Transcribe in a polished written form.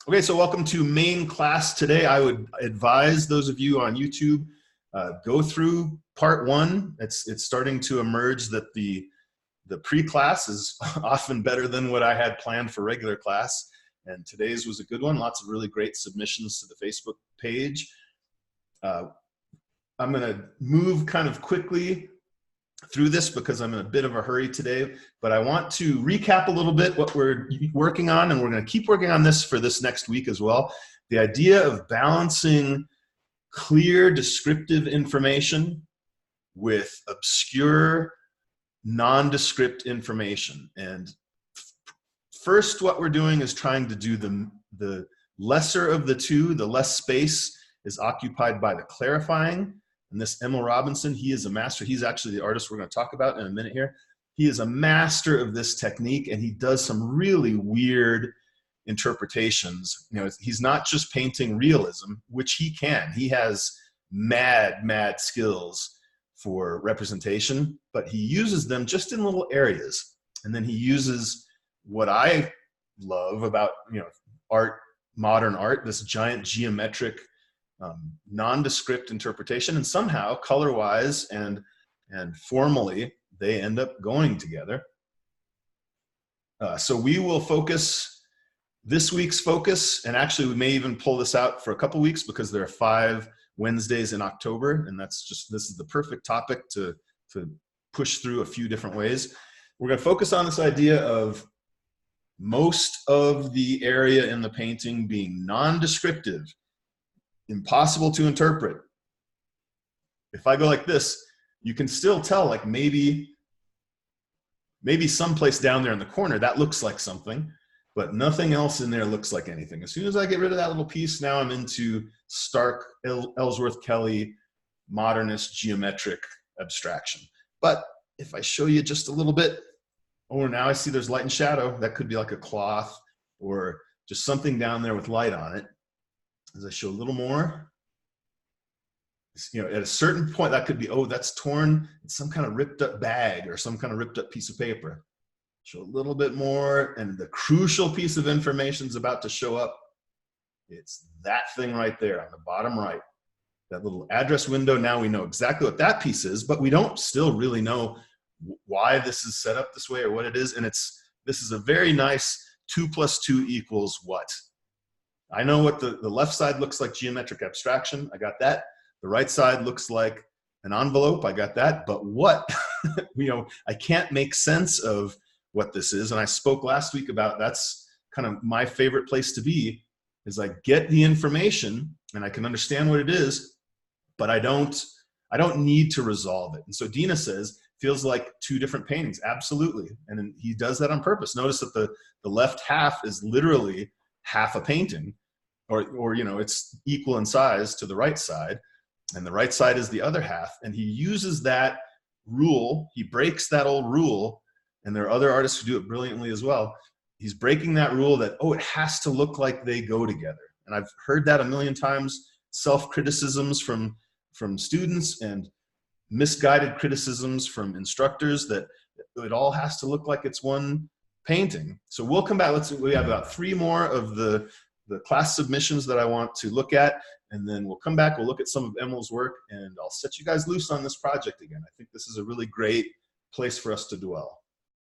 Okay, so welcome to main class today. I would advise those of you on YouTube go through part one. It's starting to emerge that the pre-class is often better than what I had planned for regular class, and today's was a good one. Lots of really great submissions to the Facebook page. I'm going to move kind of quickly through this because I'm in a bit of a hurry today, but I want to recap a little bit what we're working on, and we're going to keep working on this for this next week as well. The idea of balancing clear descriptive information with obscure nondescript information. And first, what we're doing is trying to do the lesser of the two. The less space is occupied by the clarifying. And this Emil Robinson, he is a master. He's actually the artist we're going to talk about in a minute here. He is a master of this technique, and he does some really weird interpretations. You know, he's not just painting realism, which he can. He has mad skills for representation, but he uses them just in little areas. And then he uses what I love about, art, modern art, this giant geometric nondescript interpretation, and somehow color-wise and formally they end up going together. So we will focus this week's focus, and actually we may even pull this out for a couple weeks because there are 5 Wednesdays in October, and this is the perfect topic to push through a few different ways. We're going to focus on this idea of most of the area in the painting being non-descriptive, impossible to interpret. If I go like this, you can still tell, like maybe someplace down there in the corner that looks like something, but nothing else in there looks like anything. As soon as I get rid of that little piece, now I'm into stark Ellsworth Kelly modernist geometric abstraction. But if I show you just a little bit, oh, now I see there's light and shadow. That could be like a cloth or just something down there with light on it. As I show a little more, at a certain point, that could be, oh, that's torn. It's some kind of ripped up bag or some kind of ripped up piece of paper. Show a little bit more, and the crucial piece of information is about to show up. It's that thing right there on the bottom right, that little address window. Now we know exactly what that piece is, but we don't still really know why this is set up this way or what it is. And this is a very nice 2 + 2 = what? I know what the left side looks like, geometric abstraction. I got that. The right side looks like an envelope. I got that. But what? I can't make sense of what this is. And I spoke last week about that's kind of my favorite place to be, is I get the information and I can understand what it is, but I don't need to resolve it. And so Dina says, feels like 2 different paintings. Absolutely. And he does that on purpose. Notice that the left half is literally half a painting, or it's equal in size to the right side, and the right side is the other half. And he uses that rule. He breaks that old rule, and there are other artists who do it brilliantly as well. He's breaking that rule that, oh, it has to look like they go together. And I've heard that a million times, self-criticisms from students and misguided criticisms from instructors that it all has to look like it's one painting. So we'll come back. We have about 3 more of the class submissions that I want to look at, and then we'll come back. We'll look at some of Emil's work, and I'll set you guys loose on this project again. I think this is a really great place for us to dwell.